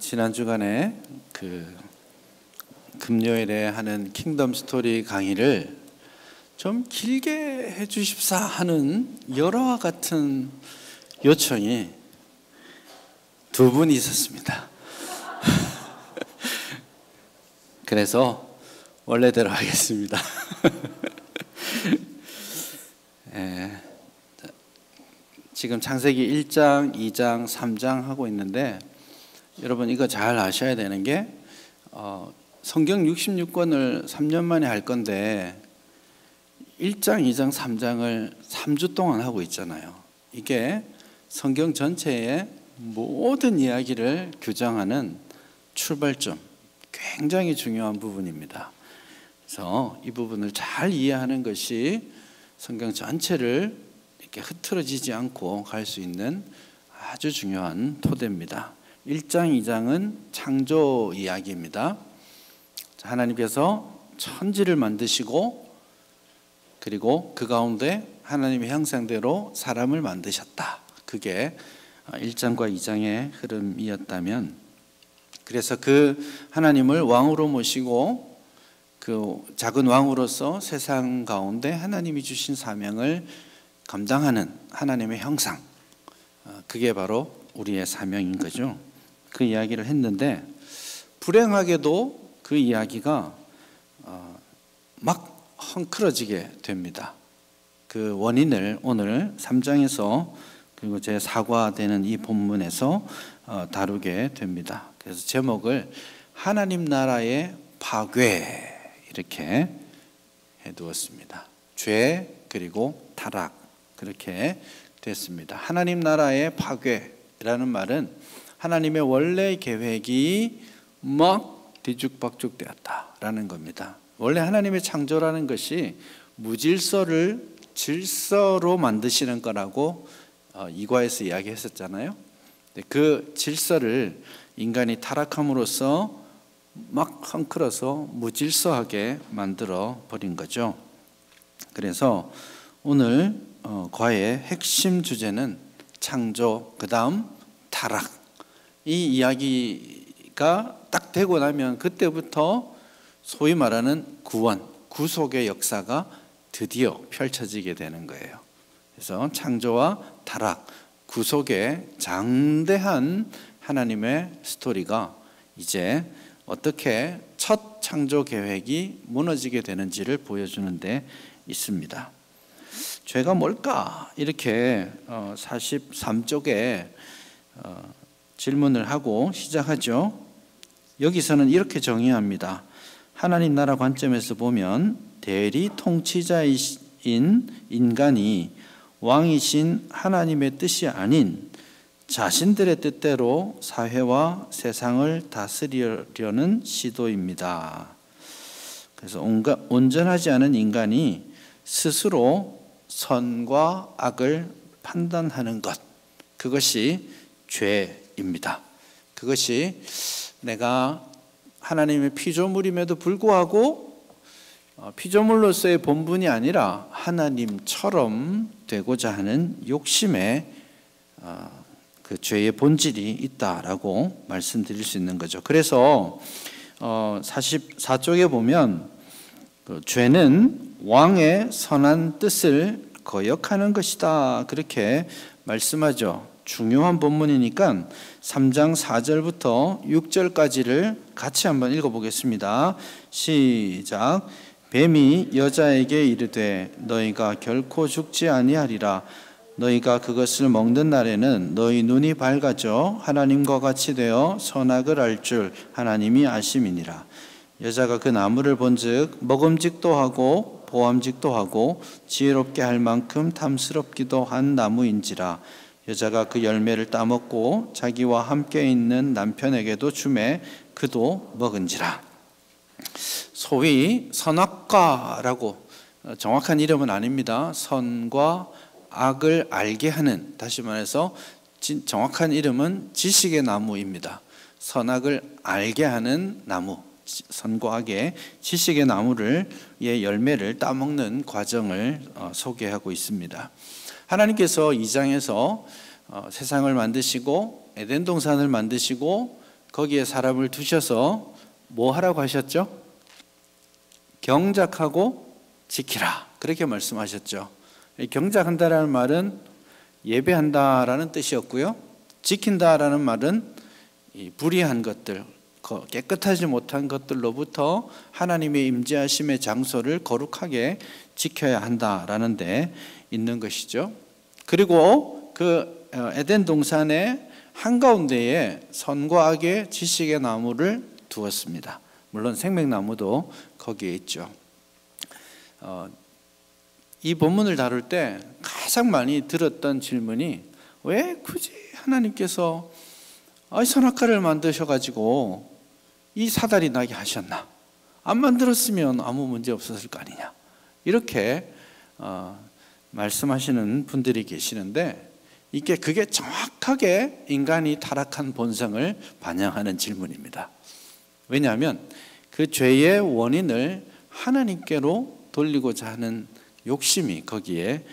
지난 주간에 금요일에 하는 킹덤 스토리 강의를 좀 길게 해 주십사 하는 여러와 같은 요청이 두 분 있었습니다. 그래서 원래대로 하겠습니다. 지금 창세기 1장, 2장, 3장 하고 있는데 여러분 이거 잘 아셔야 되는 게 성경 66권을 3년 만에 할 건데 1장, 2장, 3장을 3주 동안 하고 있잖아요. 이게 성경 전체의 모든 이야기를 규정하는 출발점, 굉장히 중요한 부분입니다. 그래서 이 부분을 잘 이해하는 것이 성경 전체를 이렇게 흐트러지지 않고 갈 수 있는 아주 중요한 토대입니다. 1장, 2장은 창조 이야기입니다. 하나님께서 천지를 만드시고 그리고 그 가운데 하나님의 형상대로 사람을 만드셨다. 그게 1장과 2장의 흐름이었다면, 그래서 그 하나님을 왕으로 모시고 그 작은 왕으로서 세상 가운데 하나님이 주신 사명을 감당하는 하나님의 형상, 그게 바로 우리의 사명인 거죠. 그 이야기를 했는데 불행하게도 그 이야기가 막 헝클어지게 됩니다. 그 원인을 오늘 3장에서 그리고 제 사과되는 이 본문에서 다루게 됩니다. 그래서 제목을 하나님 나라의 파괴 이렇게 해두었습니다. 죄 그리고 타락 그렇게 됐습니다. 하나님 나라의 파괴라는 말은 하나님의 원래 계획이 막 뒤죽박죽 되었다라는 겁니다. 원래 하나님의 창조라는 것이 무질서를 질서로 만드시는 거라고 이과에서 이야기했었잖아요. 그 질서를 인간이 타락함으로써 막 헝클어서 무질서하게 만들어 버린 거죠. 그래서 오늘 과의 핵심 주제는 창조, 그 다음 타락. 이 이야기가 딱 되고 나면 그때부터 소위 말하는 구원, 구속의 역사가 드디어 펼쳐지게 되는 거예요. 그래서 창조와 타락, 구속의 장대한 하나님의 스토리가 이제 어떻게 첫 창조 계획이 무너지게 되는지를 보여주는 데 있습니다. 죄가 뭘까? 이렇게 43쪽에 질문을 하고 시작하죠. 여기서는 이렇게 정의합니다. 하나님 나라 관점에서 보면 대리 통치자인 인간이 왕이신 하나님의 뜻이 아닌 자신들의 뜻대로 사회와 세상을 다스리려는 시도입니다. 그래서 온전하지 않은 인간이 스스로 선과 악을 판단하는 것, 그것이 죄입니다. 그것이 내가 하나님의 피조물임에도 불구하고 피조물로서의 본분이 아니라 하나님처럼 되고자 하는 욕심에 그 죄의 본질이 있다라고 말씀드릴 수 있는 거죠. 그래서 44쪽에 보면 그 죄는 왕의 선한 뜻을 거역하는 것이다 그렇게 말씀하죠. 중요한 본문이니까 3장 4절부터 6절까지를 같이 한번 읽어보겠습니다. 시작. 뱀이 여자에게 이르되 너희가 결코 죽지 아니하리라. 너희가 그것을 먹는 날에는 너희 눈이 밝아져 하나님과 같이 되어 선악을 알 줄 하나님이 아심이니라. 여자가 그 나무를 본즉 먹음직도 하고 보암직도 하고 지혜롭게 할 만큼 탐스럽기도 한 나무인지라. 여자가 그 열매를 따먹고 자기와 함께 있는 남편에게도 주매 그도 먹은지라. 소위 선악과라고, 정확한 이름은 아닙니다. 선과 악을 알게 하는, 다시 말해서 정확한 이름은 지식의 나무입니다. 선악을 알게 하는 나무, 선과 악의 지식의 나무의 열매를 따먹는 과정을 소개하고 있습니다. 하나님께서 2장에서 세상을 만드시고 에덴 동산을 만드시고 거기에 사람을 두셔서 뭐 하라고 하셨죠? 경작하고 지키라, 그렇게 말씀하셨죠. 경작한다라는 말은 예배한다라는 뜻이었고요, 지킨다라는 말은 이 불의한 것들, 깨끗하지 못한 것들로부터 하나님의 임재하심의 장소를 거룩하게 지켜야 한다라는 데 있는 것이죠. 그리고 그 에덴 동산의 한가운데에 선과 악의 지식의 나무를 두었습니다. 물론 생명나무도 거기에 있죠. 이 본문을 다룰 때 가장 많이 들었던 질문이, 왜 굳이 하나님께서 선악과를 만드셔가지고 이 사달이 나게 하셨나? 안 만들었으면 아무 문제 없었을 거 아니냐? 이렇게 말씀하시는 분들이 계시는데, 그게 정확하게 인간이 타락한 본성을 반영하는 질문입니다. 왜냐하면 그 죄의 원인을 하나님께로 돌리고자 하는 욕심이 거기에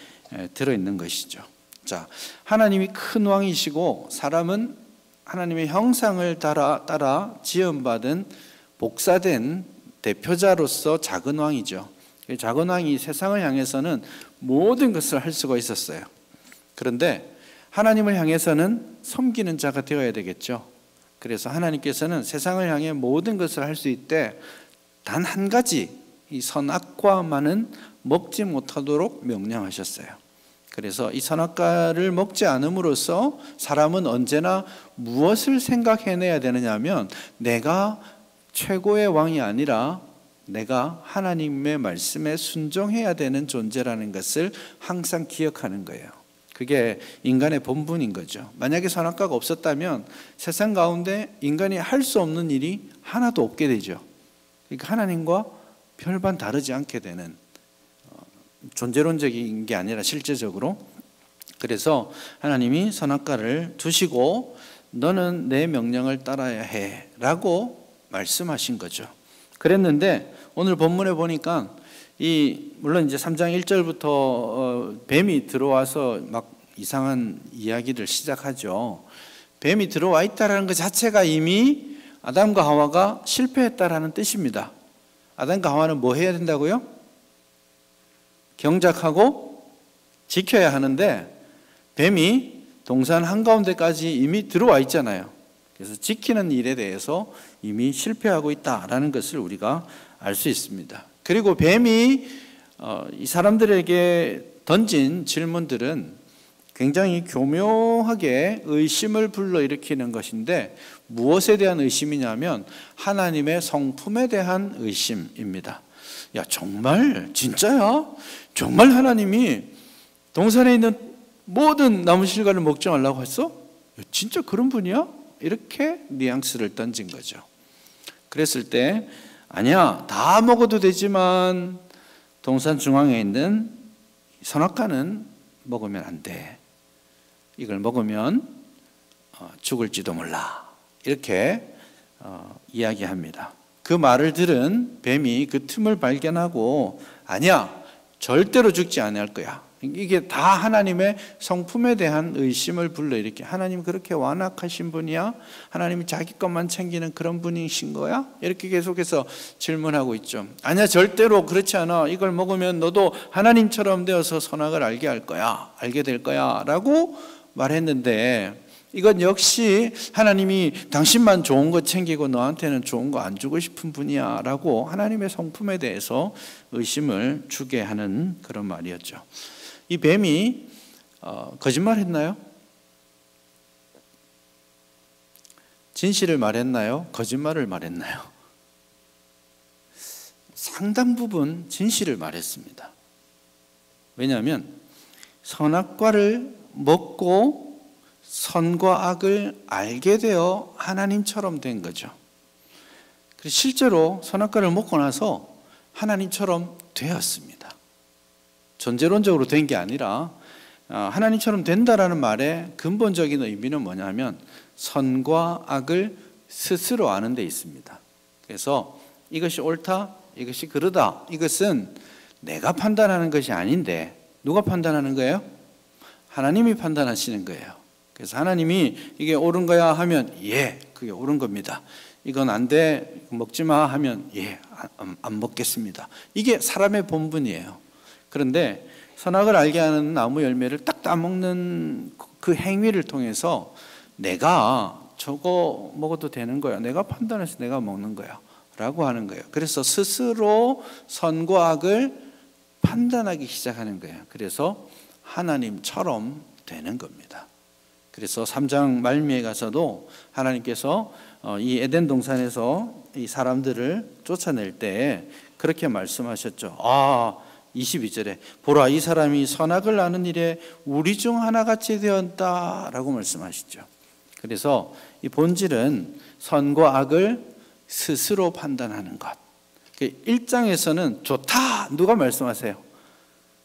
들어있는 것이죠. 자, 하나님이 큰 왕이시고 사람은 하나님의 형상을 따라 지음받은 복사된 대표자로서 작은 왕이죠. 작은 왕이 세상을 향해서는 모든 것을 할 수가 있었어요. 그런데 하나님을 향해서는 섬기는 자가 되어야 되겠죠. 그래서 하나님께서는 세상을 향해 모든 것을 할 수 있되 단 한 가지, 이 선악과만은 먹지 못하도록 명령하셨어요. 그래서 이 선악과를 먹지 않음으로써 사람은 언제나 무엇을 생각해내야 되느냐 하면, 내가 최고의 왕이 아니라 내가 하나님의 말씀에 순종해야 되는 존재라는 것을 항상 기억하는 거예요. 그게 인간의 본분인 거죠. 만약에 선악과가 없었다면 세상 가운데 인간이 할 수 없는 일이 하나도 없게 되죠. 그러니까 하나님과 별반 다르지 않게 되는, 존재론적인 게 아니라 실제적으로. 그래서 하나님이 선악과를 두시고 너는 내 명령을 따라야 해 라고 말씀하신 거죠. 그랬는데 오늘 본문에 보니까 물론 이제 3장 1절부터 뱀이 들어와서 막 이상한 이야기를 시작하죠. 뱀이 들어와 있다라는 것 자체가 이미 아담과 하와가 실패했다라는 뜻입니다. 아담과 하와는 뭐 해야 된다고요? 경작하고 지켜야 하는데 뱀이 동산 한가운데까지 이미 들어와 있잖아요. 그래서 지키는 일에 대해서 이미 실패하고 있다라는 것을 우리가 알 수 있습니다. 그리고 뱀이 이 사람들에게 던진 질문들은 굉장히 교묘하게 의심을 불러일으키는 것인데, 무엇에 대한 의심이냐면 하나님의 성품에 대한 의심입니다. 야, 정말 진짜야? 정말 하나님이 동산에 있는 모든 나무 실과를 먹지 말라고 했어? 야, 진짜 그런 분이야? 이렇게 뉘앙스를 던진 거죠. 그랬을 때 아니야, 다 먹어도 되지만 동산 중앙에 있는 선악과는 먹으면 안 돼. 이걸 먹으면 죽을지도 몰라. 이렇게 이야기합니다. 그 말을 들은 뱀이 그 틈을 발견하고, 아니야, 절대로 죽지 않을 거야. 이게 다 하나님의 성품에 대한 의심을 불러일으켜. 하나님 그렇게 완악하신 분이야? 하나님이 자기 것만 챙기는 그런 분이신 거야? 이렇게 계속해서 질문하고 있죠. 아니야, 절대로 그렇지 않아. 이걸 먹으면 너도 하나님처럼 되어서 선악을 알게 할 거야. 알게 될 거야. 라고 말했는데, 이건 역시 하나님이 당신만 좋은 거 챙기고 너한테는 좋은 거 안 주고 싶은 분이야 라고 하나님의 성품에 대해서 의심을 주게 하는 그런 말이었죠. 이 뱀이 거짓말했나요? 진실을 말했나요? 거짓말을 말했나요? 상당 부분 진실을 말했습니다. 왜냐하면 선악과를 먹고 선과 악을 알게 되어 하나님처럼 된 거죠. 실제로 선악과를 먹고 나서 하나님처럼 되었습니다. 존재론적으로 된 게 아니라 하나님처럼 된다라는 말의 근본적인 의미는 뭐냐면 선과 악을 스스로 아는 데 있습니다. 그래서 이것이 옳다, 이것이 그르다, 이것은 내가 판단하는 것이 아닌데 누가 판단하는 거예요? 하나님이 판단하시는 거예요. 그래서 하나님이 이게 옳은 거야 하면 예, 그게 옳은 겁니다. 이건 안 돼, 먹지 마 하면 예, 안 먹겠습니다. 이게 사람의 본분이에요. 그런데 선악을 알게 하는 나무 열매를 딱 따먹는 그 행위를 통해서 내가 저거 먹어도 되는 거야, 내가 판단해서 내가 먹는 거야 라고 하는 거예요. 그래서 스스로 선과 악을 판단하기 시작하는 거예요. 그래서 하나님처럼 되는 겁니다. 그래서 3장 말미에 가서도 하나님께서 이 에덴 동산에서 이 사람들을 쫓아낼 때 그렇게 말씀하셨죠. 22절에 보라, 이 사람이 선악을 아는 일에 우리 중 하나같이 되었다라고 말씀하시죠. 그래서 이 본질은 선과 악을 스스로 판단하는 것. 1장에서는 좋다, 누가 말씀하세요?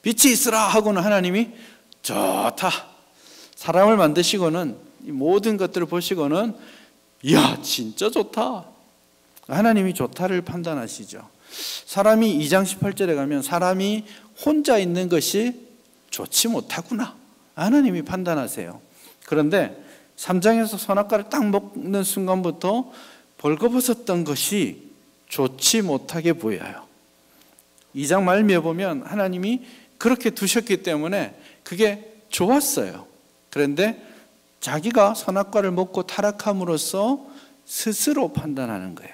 빛이 있으라 하고는 하나님이 좋다. 사람을 만드시고는 이 모든 것들을 보시고는 이야 진짜 좋다, 하나님이 좋다를 판단하시죠. 사람이 2장 18절에 가면 사람이 혼자 있는 것이 좋지 못하구나, 하나님이 판단하세요. 그런데 3장에서 선악과를 딱 먹는 순간부터 벌거벗었던 것이 좋지 못하게 보여요. 2장 말미에 보면 하나님이 그렇게 두셨기 때문에 그게 좋았어요. 그런데 자기가 선악과를 먹고 타락함으로써 스스로 판단하는 거예요.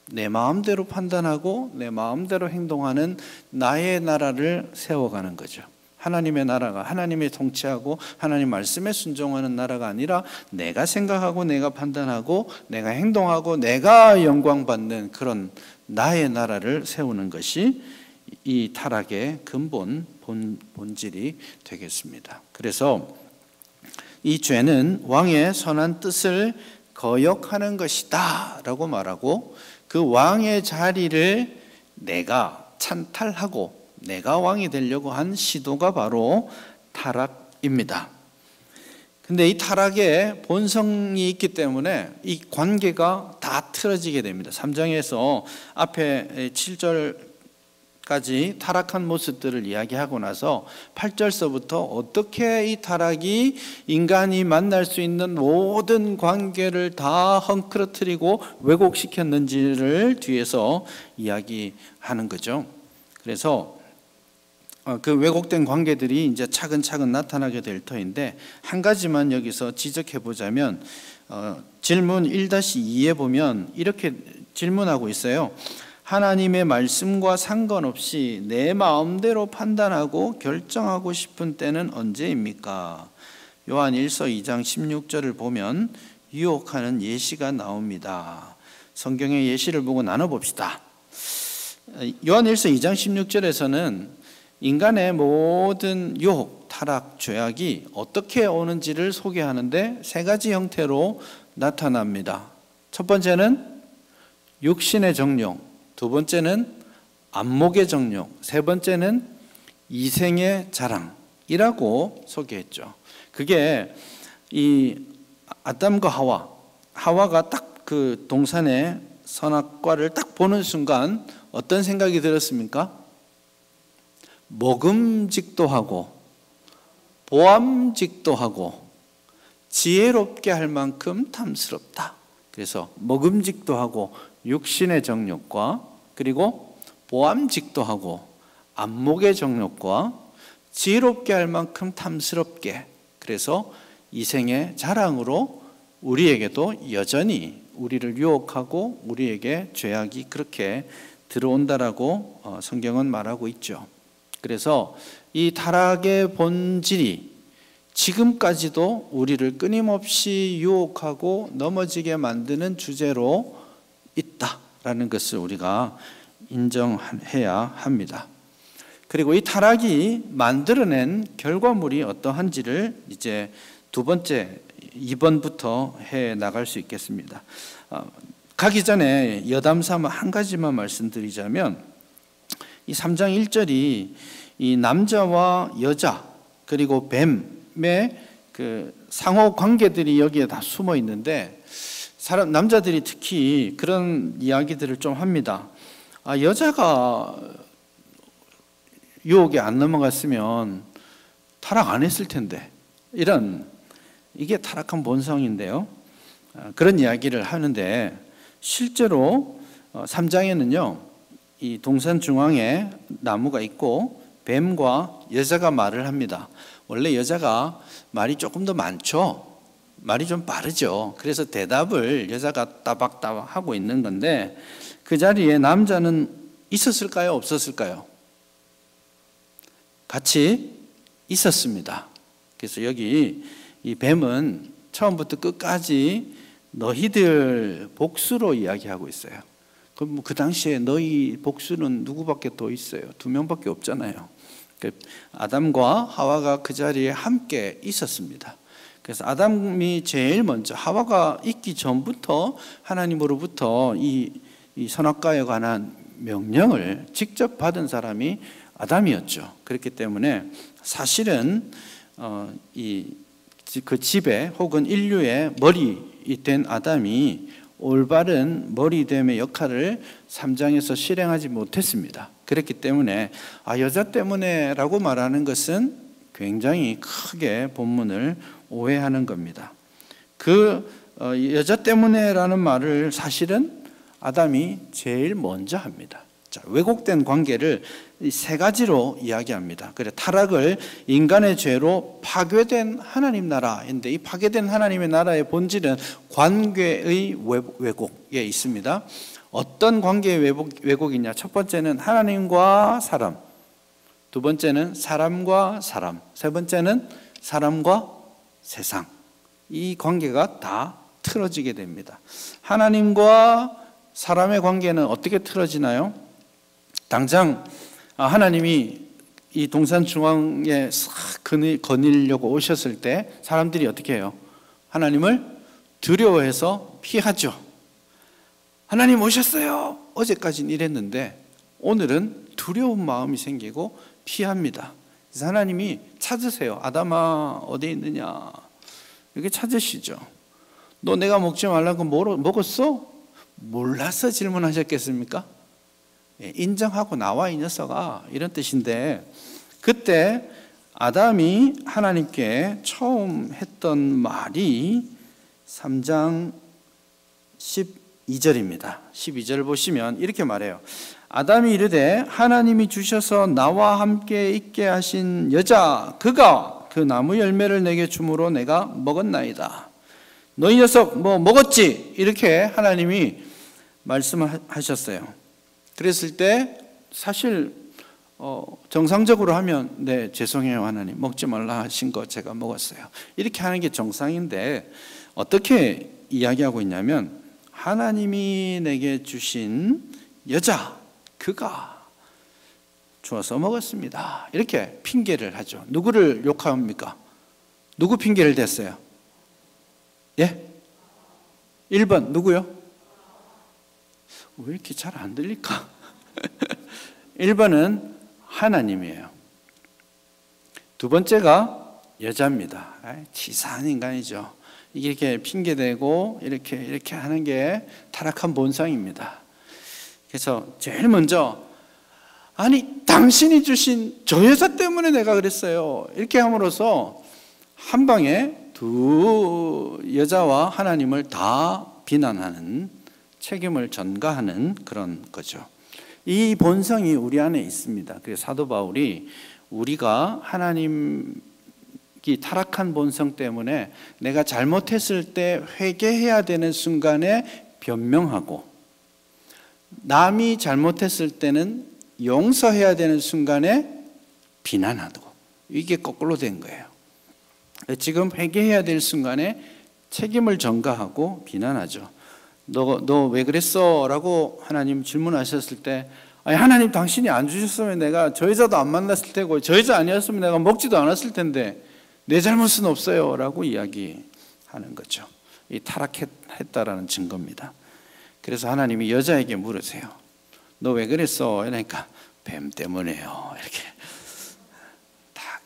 내 마음대로 판단하고 내 마음대로 행동하는 나의 나라를 세워가는 거죠. 하나님의 나라가 하나님이 통치하고 하나님 말씀에 순종하는 나라가 아니라 내가 생각하고 내가 판단하고 내가 행동하고 내가 영광받는 그런 나의 나라를 세우는 것이 이 타락의 근본 본질이 되겠습니다. 그래서 이 죄는 왕의 선한 뜻을 거역하는 것이다 라고 말하고, 그 왕의 자리를 내가 찬탈하고 내가 왕이 되려고 한 시도가 바로 타락입니다. 근데 이 타락에 본성이 있기 때문에 이 관계가 다 틀어지게 됩니다. 3장에서 앞에 7절까지 타락한 모습들을 이야기하고 나서 8절서부터 어떻게 이 타락이 인간이 만날 수 있는 모든 관계를 다 헝클어뜨리고 왜곡시켰는지를 뒤에서 이야기하는 거죠. 그래서 그 왜곡된 관계들이 이제 차근차근 나타나게 될 터인데, 한 가지만 여기서 지적해 보자면 질문 1-2에 보면 이렇게 질문하고 있어요. 하나님의 말씀과 상관없이 내 마음대로 판단하고 결정하고 싶은 때는 언제입니까? 요한 1서 2장 16절을 보면 유혹하는 예시가 나옵니다. 성경의 예시를 보고 나눠봅시다. 요한 1서 2장 16절에서는 인간의 모든 유혹, 타락, 죄악이 어떻게 오는지를 소개하는데 세 가지 형태로 나타납니다. 첫 번째는 육신의 정욕, 두 번째는 안목의 정욕, 세 번째는 이생의 자랑이라고 소개했죠. 그게 이 아담과 하와가 딱 그 동산의 선악과를 딱 보는 순간 어떤 생각이 들었습니까? 먹음직도 하고 보암직도 하고 지혜롭게 할 만큼 탐스럽다. 그래서 먹음직도 하고 육신의 정욕과 그리고 보암직도 하고 안목의 정욕과 지혜롭게 할 만큼 탐스럽게, 그래서 이생의 자랑으로 우리에게도 여전히 우리를 유혹하고 우리에게 죄악이 그렇게 들어온다라고 성경은 말하고 있죠. 그래서 이 타락의 본질이 지금까지도 우리를 끊임없이 유혹하고 넘어지게 만드는 주제로 있다라는 것을 우리가 인정해야 합니다. 그리고 이 타락이 만들어낸 결과물이 어떠한지를 이제 두 번째 2번부터 해 나갈 수 있겠습니다. 가기 전에 여담삼아 한 가지만 말씀드리자면, 이 3장 1절이 이 남자와 여자 그리고 뱀의 그 상호 관계들이 여기에 다 숨어 있는데, 남자들이 특히 그런 이야기들을 좀 합니다. 여자가 유혹에 안 넘어갔으면 타락 안 했을 텐데, 이런 이게 타락한 본성인데요. 그런 이야기를 하는데 실제로 3장에는요. 이 동산 중앙에 나무가 있고 뱀과 여자가 말을 합니다. 원래 여자가 말이 조금 더 많죠. 말이 좀 빠르죠. 그래서 대답을 여자가 따박따박 하고 있는 건데 그 자리에 남자는 있었을까요? 없었을까요? 같이 있었습니다. 그래서 여기 이 뱀은 처음부터 끝까지 너희들 복수로 이야기하고 있어요. 그럼 그 당시에 너희 복수는 누구밖에 더 있어요? 2명밖에 없잖아요. 아담과 하와가 그 자리에 함께 있었습니다. 그래서 아담이 제일 먼저, 하와가 있기 전부터 하나님으로부터 이 선악과에 관한 명령을 직접 받은 사람이 아담이었죠. 그렇기 때문에 사실은 그 집에 혹은 인류의 머리 된 아담이 올바른 머리됨의 역할을 3장에서 실행하지 못했습니다. 그렇기 때문에 여자 때문에 라고 말하는 것은 굉장히 크게 본문을 오해하는 겁니다. 그 여자 때문에 라는 말을 사실은 아담이 제일 먼저 합니다. 자, 왜곡된 관계를 세 가지로 이야기합니다. 그래, 타락을 인간의 죄로 파괴된 하나님 나라인데 이 파괴된 하나님의 나라의 본질은 관계의 왜곡에 있습니다. 어떤 관계의 왜곡이냐? 첫 번째는 하나님과 사람, 두 번째는 사람과 사람, 세 번째는 사람과 세상. 이 관계가 다 틀어지게 됩니다. 하나님과 사람의 관계는 어떻게 틀어지나요? 당장 하나님이 이 동산 중앙에 싹 거닐려고 오셨을 때 사람들이 어떻게 해요? 하나님을 두려워해서 피하죠. 하나님 오셨어요. 어제까지는 이랬는데 오늘은 두려운 마음이 생기고 피합니다. 그래서 하나님이 찾으세요. 아담아 어디 있느냐? 이렇게 찾으시죠. 너 내가 먹지 말라고 먹었어? 몰라서 질문하셨겠습니까? 인정하고 나와 이 녀석아, 이런 뜻인데, 그때 아담이 하나님께 처음 했던 말이 3장 12절입니다. 12절 보시면 이렇게 말해요. 아담이 이르되 하나님이 주셔서 나와 함께 있게 하신 여자 그가 그 나무 열매를 내게 주므로 내가 먹었나이다. 너 이 녀석 뭐 먹었지? 이렇게 하나님이 말씀하셨어요. 그랬을 때 사실 정상적으로 하면 네 죄송해요 하나님, 먹지 말라 하신 거 제가 먹었어요, 이렇게 하는 게 정상인데 어떻게 이야기하고 있냐면 하나님이 내게 주신 여자 그가 주어서 먹었습니다, 이렇게 핑계를 하죠. 누구를 욕합니까? 누구 핑계를 댔어요? 예? 1번 누구요? 왜 이렇게 잘 안 들릴까? 1번은 하나님이에요. 두 번째가 여자입니다. 치사한 인간이죠. 이렇게 핑계대고 이렇게 하는 게 타락한 본성입니다. 그래서 제일 먼저 아니 당신이 주신 저 여자 때문에 내가 그랬어요, 이렇게 함으로써 한 방에 두 여자와 하나님을 다 비난하는, 책임을 전가하는 그런 거죠. 이 본성이 우리 안에 있습니다. 그래서 사도 바울이 우리가 하나님이 타락한 본성 때문에 내가 잘못했을 때 회개해야 되는 순간에 변명하고 남이 잘못했을 때는 용서해야 되는 순간에 비난하고, 이게 거꾸로 된 거예요. 지금 회개해야 될 순간에 책임을 전가하고 비난하죠. 너 왜 그랬어? 라고 하나님 질문하셨을 때 아니 하나님 당신이 안 주셨으면 내가 저 여자도 안 만났을 테고 저 여자 아니었으면 내가 먹지도 않았을 텐데 내 잘못은 없어요 라고 이야기하는 거죠. 이 타락했다라는 증거입니다. 그래서 하나님이 여자에게 물으세요. 너 왜 그랬어? 그러니까 뱀 때문에요, 이렇게 딱,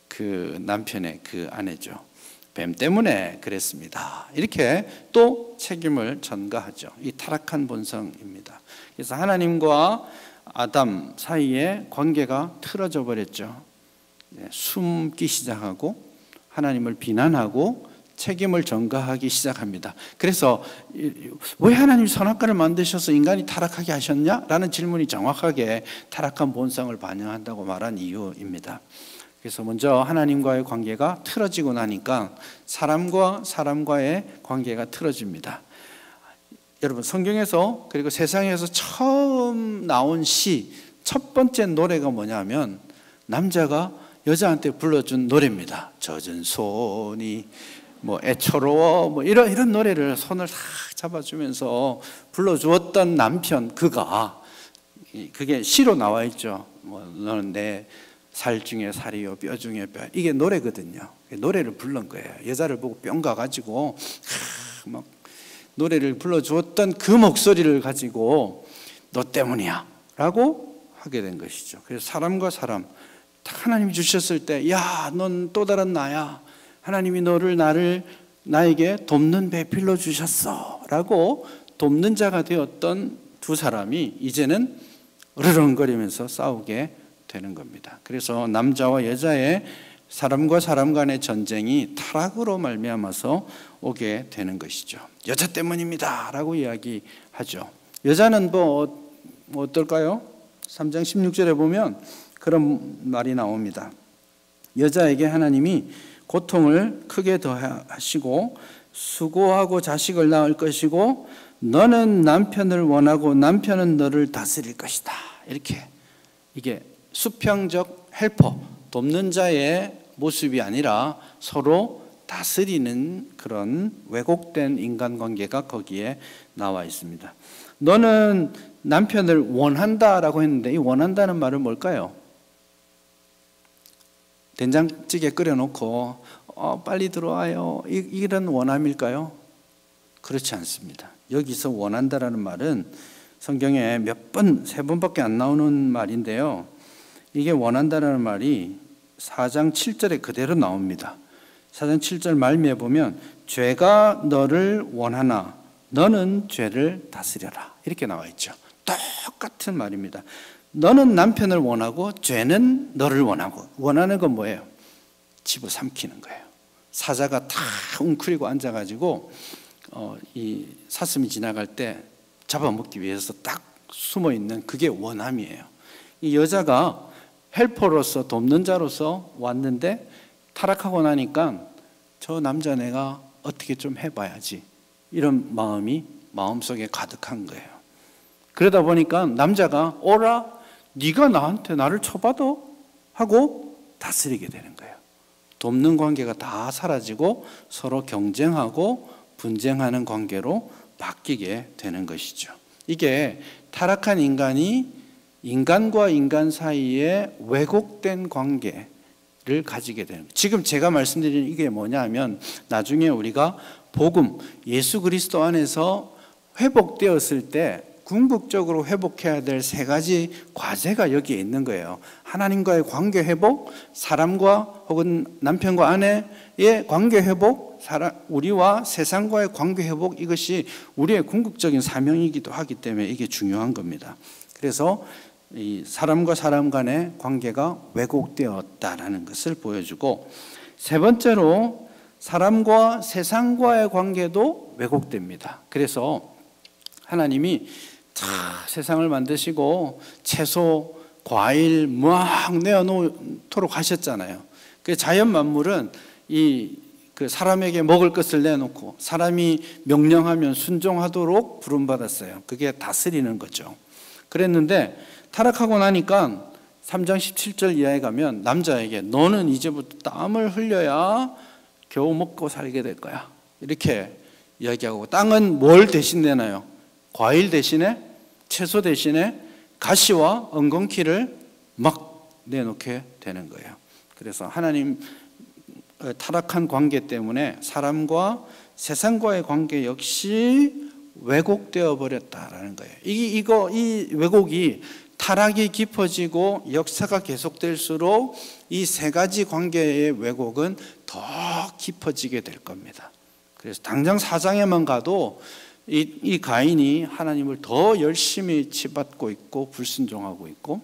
그 남편의 그 아내죠. 뱀 때문에 그랬습니다, 이렇게 또 책임을 전가하죠. 이 타락한 본성입니다. 그래서 하나님과 아담 사이에 관계가 틀어져 버렸죠. 숨기 시작하고 하나님을 비난하고 책임을 전가하기 시작합니다. 그래서 왜 하나님이 선악과를 만드셔서 인간이 타락하게 하셨냐? 라는 질문이 정확하게 타락한 본성을 반영한다고 말한 이유입니다. 그래서 먼저 하나님과의 관계가 틀어지고 나니까 사람과 사람과의 관계가 틀어집니다. 여러분, 성경에서 그리고 세상에서 처음 나온 시 첫 번째 노래가 뭐냐면 남자가 여자한테 불러준 노래입니다. 젖은 손이 애처로워 이런 노래를 손을 싹 잡아주면서 불러주었던 남편, 그게 시로 나와 있죠. 너는 내 살 중에 살이요 뼈 중에 뼈, 이게 노래거든요. 노래를 부른 거예요. 여자를 보고 뿅 가가지고 막 노래를 불러주었던 그 목소리를 가지고 너 때문이야 라고 하게 된 것이죠. 그래서 사람과 사람 하나님이 주셨을 때, 야, 넌 또 다른 나야. 하나님이 나에게 돕는 배필로 주셨어 라고 돕는 자가 되었던 두 사람이 이제는 으르렁거리면서 싸우게 되는 겁니다. 그래서 남자와 여자의 사람과 사람 간의 전쟁이 타락으로 말미암아서 오게 되는 것이죠. 여자 때문입니다 라고 이야기하죠. 여자는 어떨까요? 3장 16절에 보면 그런 말이 나옵니다. 여자에게 하나님이 고통을 크게 더하시고 수고하고 자식을 낳을 것이고 너는 남편을 원하고 남편은 너를 다스릴 것이다. 이게 수평적 헬퍼, 돕는 자의 모습이 아니라 서로 다스리는 그런 왜곡된 인간관계가 거기에 나와 있습니다. 너는 남편을 원한다라고 했는데 이 원한다는 말은 뭘까요? 된장찌개 끓여놓고 빨리 들어와요, 이런 원함일까요? 그렇지 않습니다. 여기서 원한다라는 말은 성경에 세 번밖에 안 나오는 말인데요. 이게 원한다라는 말이 4장 7절에 그대로 나옵니다. 4장 7절 말미에 보면 죄가 너를 원하나 너는 죄를 다스려라 이렇게 나와 있죠. 똑같은 말입니다. 너는 남편을 원하고 죄는 너를 원하고, 원하는 건 뭐예요? 집어삼키는 거예요. 사자가 다 웅크리고 앉아가지고 이 사슴이 지나갈 때 잡아먹기 위해서 딱 숨어있는 그게 원함이에요. 이 여자가 헬퍼로서 돕는 자로서 왔는데 타락하고 나니까 저 남자 내가 어떻게 좀 해봐야지 이런 마음이 마음속에 가득한 거예요. 그러다 보니까 남자가 오라 네가 나한테 나를 쳐받아 하고 다스리게 되는 거예요. 돕는 관계가 다 사라지고 서로 경쟁하고 분쟁하는 관계로 바뀌게 되는 것이죠. 이게 타락한 인간이 인간과 인간 사이에 왜곡된 관계를 가지게 되는 거예요. 지금 제가 말씀드리는 이게 뭐냐면 나중에 우리가 복음, 예수 그리스도 안에서 회복되었을 때 궁극적으로 회복해야 될 3가지 과제가 여기에 있는 거예요. 하나님과의 관계 회복, 사람과 혹은 남편과 아내의 관계 회복, 우리와 세상과의 관계 회복, 이것이 우리의 궁극적인 사명이기도 하기 때문에 이게 중요한 겁니다. 그래서 이 사람과 사람 간의 관계가 왜곡되었다라는 것을 보여주고, 세 번째로 사람과 세상과의 관계도 왜곡됩니다. 그래서 하나님이 세상을 만드시고 채소, 과일 막 내어놓도록 하셨잖아요. 그 자연 만물은 그 사람에게 먹을 것을 내놓고 사람이 명령하면 순종하도록 부름받았어요. 그게 다스리는 거죠. 그랬는데 타락하고 나니까 3장 17절 이하에 가면 남자에게 너는 이제부터 땀을 흘려야 겨우 먹고 살게 될 거야 이렇게 이야기하고, 땅은 뭘 대신 내나요? 과일 대신에, 채소 대신에 가시와 엉겅퀴를 막 내놓게 되는 거예요. 그래서 하나님 타락한 관계 때문에 사람과 세상과의 관계 역시 왜곡되어 버렸다라는 거예요. 이 왜곡이 타락이 깊어지고 역사가 계속될수록 이 3가지 관계의 왜곡은 더 깊어지게 될 겁니다. 그래서 당장 4장에만 가도 이 가인이 하나님을 더 열심히 치받고 있고 불순종하고 있고,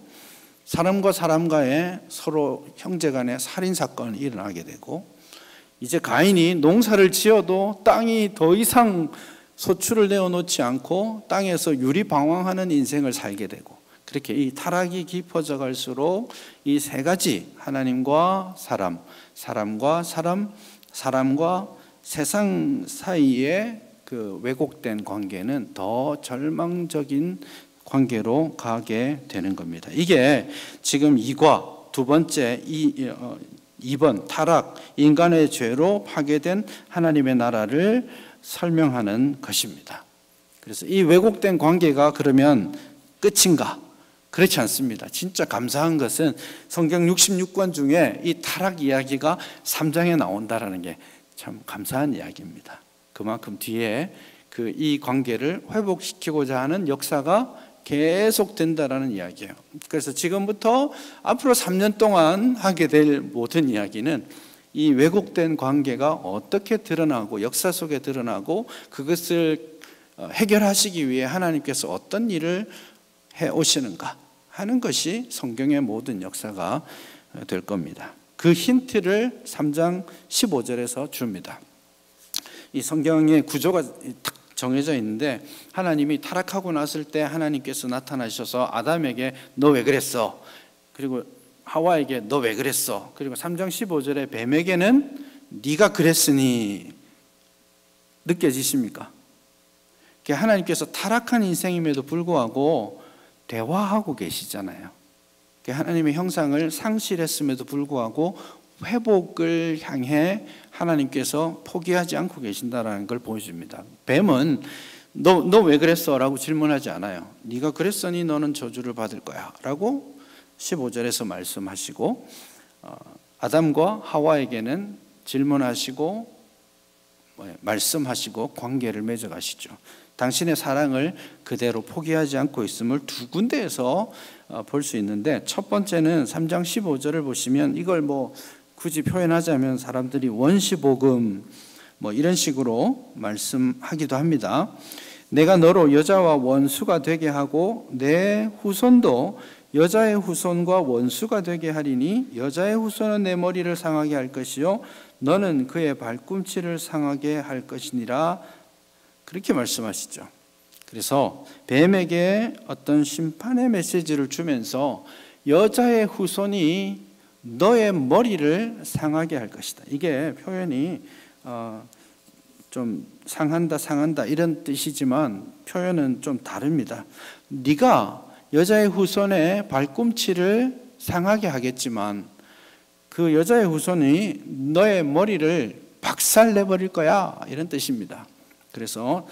사람과 사람과의 서로 형제간의 살인사건이 일어나게 되고, 이제 가인이 농사를 지어도 땅이 더 이상 소출을 내어놓지 않고 땅에서 유리방황하는 인생을 살게 되고, 그렇게 이 타락이 깊어져 갈수록 이 세 가지, 하나님과 사람, 사람과 사람, 사람과 세상 사이의 그 왜곡된 관계는 더 절망적인 관계로 가게 되는 겁니다. 이게 지금 2과 두 번째 2번 타락, 인간의 죄로 파괴된 하나님의 나라를 설명하는 것입니다. 그래서 이 왜곡된 관계가 그러면 끝인가? 그렇지 않습니다. 진짜 감사한 것은 성경 66권 중에 이 타락 이야기가 3장에 나온다는 게 참 감사한 이야기입니다. 그만큼 뒤에 이 관계를 회복시키고자 하는 역사가 계속된다라는 이야기예요. 그래서 지금부터 앞으로 3년 동안 하게 될 모든 이야기는 이 왜곡된 관계가 어떻게 드러나고 역사 속에 드러나고 그것을 해결하시기 위해 하나님께서 어떤 일을 해 오시는가 하는 것이 성경의 모든 역사가 될 겁니다. 그 힌트를 3장 15절에서 줍니다. 이 성경의 구조가 딱 정해져 있는데, 하나님이 타락하고 났을 때 하나님께서 나타나셔서 아담에게 너 왜 그랬어? 그리고 하와에게 너 왜 그랬어? 그리고 3장 15절에 뱀에게는 네가 그랬으니, 느껴지십니까? 하나님께서 타락한 인생임에도 불구하고 대화하고 계시잖아요. 하나님의 형상을 상실했음에도 불구하고 회복을 향해 하나님께서 포기하지 않고 계신다는 걸 보여줍니다. 뱀은 너 왜 그랬어? 라고 질문하지 않아요. 네가 그랬으니 너는 저주를 받을 거야 라고 15절에서 말씀하시고, 아담과 하와에게는 질문하시고 말씀하시고 관계를 맺어가시죠. 당신의 사랑을 그대로 포기하지 않고 있음을 두 군데에서 볼 수 있는데, 첫 번째는 3장 15절을 보시면 이걸 굳이 표현하자면 사람들이 원시복음 이런 식으로 말씀하기도 합니다. 내가 너로 여자와 원수가 되게 하고 내 후손도 여자의 후손과 원수가 되게 하리니 여자의 후손은 내 머리를 상하게 할 것이요 너는 그의 발꿈치를 상하게 할 것이니라, 그렇게 말씀하시죠. 그래서 뱀에게 어떤 심판의 메시지를 주면서 여자의 후손이 너의 머리를 상하게 할 것이다. 이게 표현이 좀 상한다 이런 뜻이지만 표현은 좀 다릅니다. 네가 여자의 후손의 발꿈치를 상하게 하겠지만 그 여자의 후손이 너의 머리를 박살내버릴 거야, 이런 뜻입니다. 그래서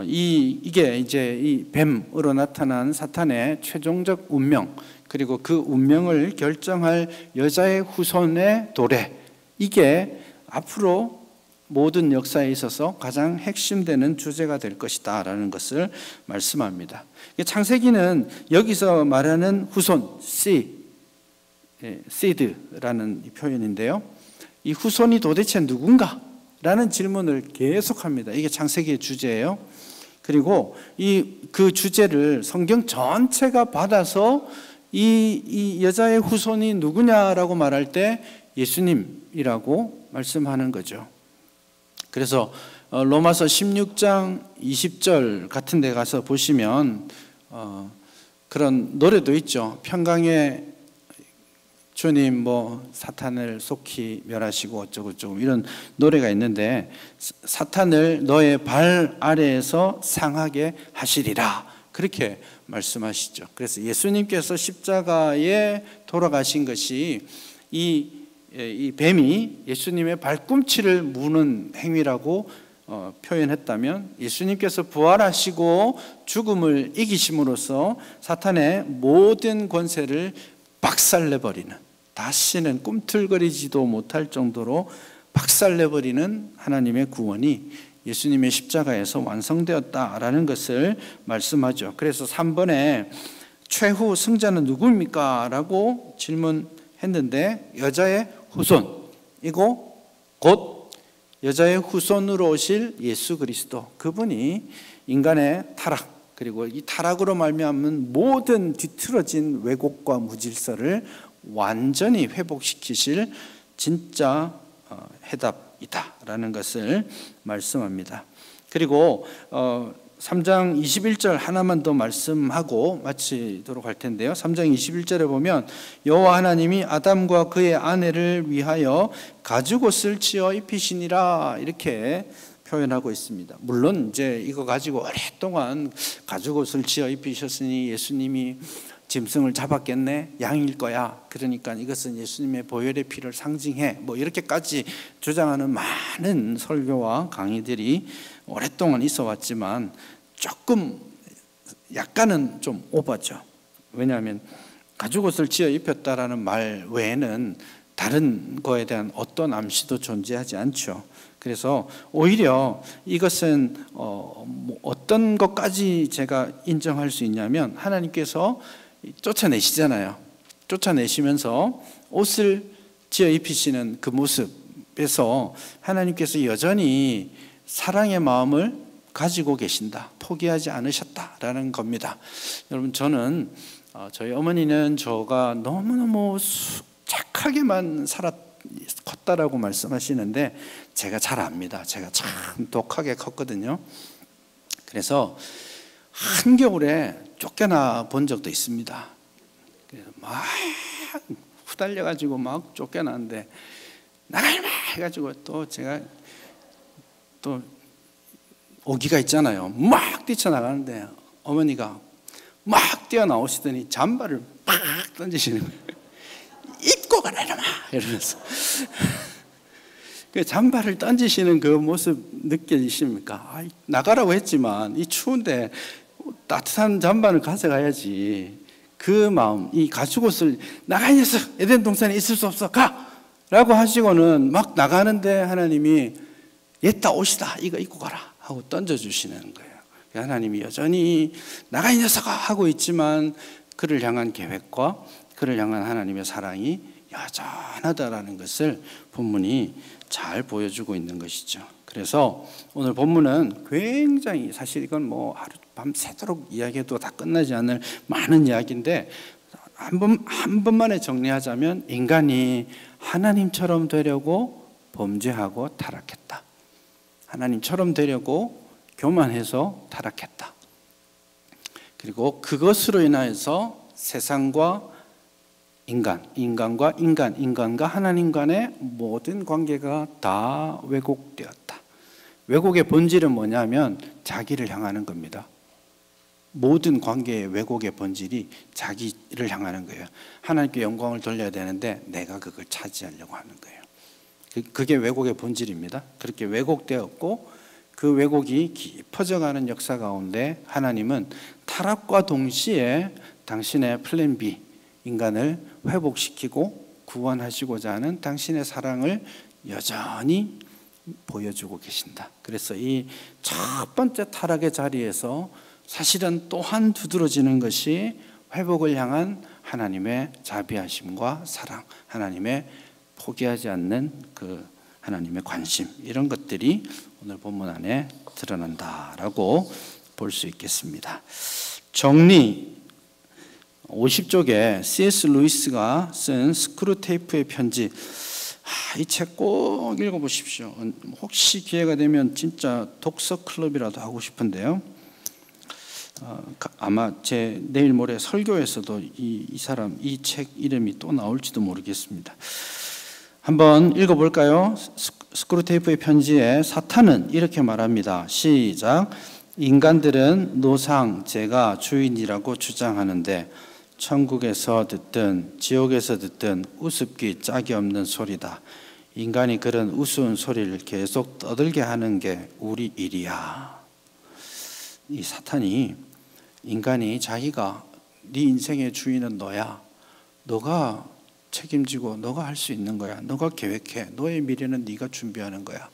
이게 이제 이 뱀으로 나타난 사탄의 최종적 운명, 그리고 그 운명을 결정할 여자의 후손의 도래, 이게 앞으로 모든 역사에 있어서 가장 핵심되는 주제가 될 것이다 라는 것을 말씀합니다. 창세기는 여기서 말하는 후손, seed라는 표현인데요, 이 후손이 도대체 누군가? 라는 질문을 계속합니다. 이게 창세기의 주제예요. 그리고 그 주제를 성경 전체가 받아서 이 여자의 후손이 누구냐라고 말할 때 예수님이라고 말씀하는 거죠. 그래서 로마서 16장 20절 같은 데 가서 보시면 그런 노래도 있죠. 평강의 주님 사탄을 속히 멸하시고 어쩌고저쩌고 이런 노래가 있는데, 사탄을 너의 발 아래에서 상하게 하시리라, 그렇게 말씀하시죠. 그래서 예수님께서 십자가에 돌아가신 것이 이 뱀이 예수님의 발꿈치를 무는 행위라고 표현했다면, 예수님께서 부활하시고 죽음을 이기심으로써 사탄의 모든 권세를 박살내버리는, 다시는 꿈틀거리지도 못할 정도로 박살내버리는 하나님의 구원이 예수님의 십자가에서 완성되었다라는 것을 말씀하죠. 그래서 3번에 최후 승자는 누구입니까? 라고 질문했는데, 여자의 후손이고 곧 여자의 후손으로 오실 예수 그리스도, 그분이 인간의 타락, 그리고 이 타락으로 말미암은 모든 뒤틀어진 왜곡과 무질서를 완전히 회복시키실 진짜 해답 있다라는 것을 말씀합니다. 그리고 3장 21절 하나만 더 말씀하고 마치도록 할 텐데요. 3장 21절에 보면 여호와 하나님이 아담과 그의 아내를 위하여 가죽옷을 지어 입히시니라 이렇게 표현하고 있습니다. 물론 이제 이거 가지고 오랫동안 가죽옷을 지어 입히셨으니 예수님이 짐승을 잡았겠네, 양일 거야, 그러니까 이것은 예수님의 보혈의 피를 상징해, 뭐 이렇게까지 주장하는 많은 설교와 강의들이 오랫동안 있어 왔지만 조금 약간은 좀 오버죠. 왜냐하면 가죽옷을 지어 입혔다라는 말 외에는 다른 거에 대한 어떤 암시도 존재하지 않죠. 그래서 오히려 이것은 어떤 것까지 제가 인정할 수 있냐면 하나님께서 쫓아내시잖아요. 쫓아내시면서 옷을 지어 입히시는 그 모습에서 하나님께서 여전히 사랑의 마음을 가지고 계신다, 포기하지 않으셨다라는 겁니다. 여러분, 저는 저희 어머니는 저가 너무너무 착하게만 컸다라고 말씀하시는데 제가 잘 압니다. 제가 참 독하게 컸거든요. 그래서 한겨울에 쫓겨나 본 적도 있습니다. 그래서 막 후달려가지고 막 쫓겨나는데 나가지마 해가지고 또 제가 또 오기가 있잖아요. 막 뛰쳐나가는데 어머니가 막 뛰어나오시더니 잠바를 팍 던지시는 거예요. 입고 가라 이놈아 이러면서 그 잠바를 던지시는 그 모습 느껴지십니까? 나가라고 했지만 이 추운데 따뜻한 잠바를 가져가야지. 그 마음, 이 가죽옷을 나가 이 녀석, 에덴 동산에 있을 수 없어, 가! 라고 하시고는 막 나가는데 하나님이 옛다 옷이다, 이거 입고 가라 하고 던져주시는 거예요. 하나님이 여전히 나가 이 녀석아 하고 있지만 그를 향한 계획과 그를 향한 하나님의 사랑이 여전하다라는 것을 본문이 잘 보여주고 있는 것이죠. 그래서 오늘 본문은 굉장히, 사실 이건 뭐 하루 밤새도록 이야기해도 다 끝나지 않을 많은 이야기인데 한 번만에 정리하자면 인간이 하나님처럼 되려고 범죄하고 타락했다. 하나님처럼 되려고 교만해서 타락했다. 그리고 그것으로 인하여서 세상과 인간과 하나님 간의 모든 관계가 다 왜곡되었다. 왜곡의 본질은 뭐냐면 자기를 향하는 겁니다. 모든 관계의 왜곡의 본질이 자기를 향하는 거예요. 하나님께 영광을 돌려야 되는데 내가 그걸 차지하려고 하는 거예요. 그게 왜곡의 본질입니다. 그렇게 왜곡되었고 그 왜곡이 깊어져가는 역사 가운데 하나님은 타락과 동시에 당신의 플랜 B, 인간을 회복시키고 구원하시고자 하는 당신의 사랑을 여전히 보여주고 계신다. 그래서 이 첫 번째 타락의 자리에서 사실은 또한 두드러지는 것이 회복을 향한 하나님의 자비하심과 사랑, 하나님의 포기하지 않는 그 하나님의 관심, 이런 것들이 오늘 본문 안에 드러난다라고 볼 수 있겠습니다. 정리 50쪽에 C.S. 루이스가 쓴 스크루테이프의 편지, 이 책 꼭 읽어보십시오. 혹시 기회가 되면 진짜 독서 클럽이라도 하고 싶은데요. 아마 제 내일 모레 설교에서도 이 사람, 이 책 이름이 또 나올지도 모르겠습니다. 한번 읽어볼까요? 스크루테이프의 편지에 사탄은 이렇게 말합니다. 시작. 인간들은 노상, 제가 주인이라고 주장하는데 천국에서 듣든 지옥에서 듣든 우습기 짝이 없는 소리다. 인간이 그런 우스운 소리를 계속 떠들게 하는 게 우리 일이야. 이 사탄이 인간이 자기가 네 인생의 주인은 너야, 너가 책임지고 너가 할 수 있는 거야, 너가 계획해, 너의 미래는 네가 준비하는 거야,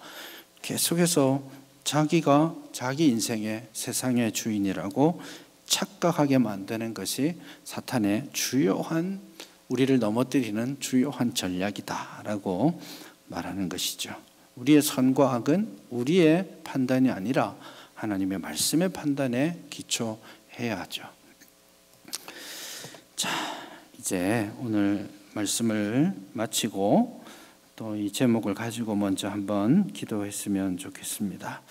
계속해서 자기가 자기 인생의 세상의 주인이라고 착각하게 만드는 것이 사탄의 주요한, 우리를 넘어뜨리는 주요한 전략이다라고 말하는 것이죠. 우리의 선과 악은 우리의 판단이 아니라 하나님의 말씀의 판단에 기초해야 하죠. 자, 이제 오늘 말씀을 마치고 또 이 제목을 가지고 먼저 한번 기도했으면 좋겠습니다.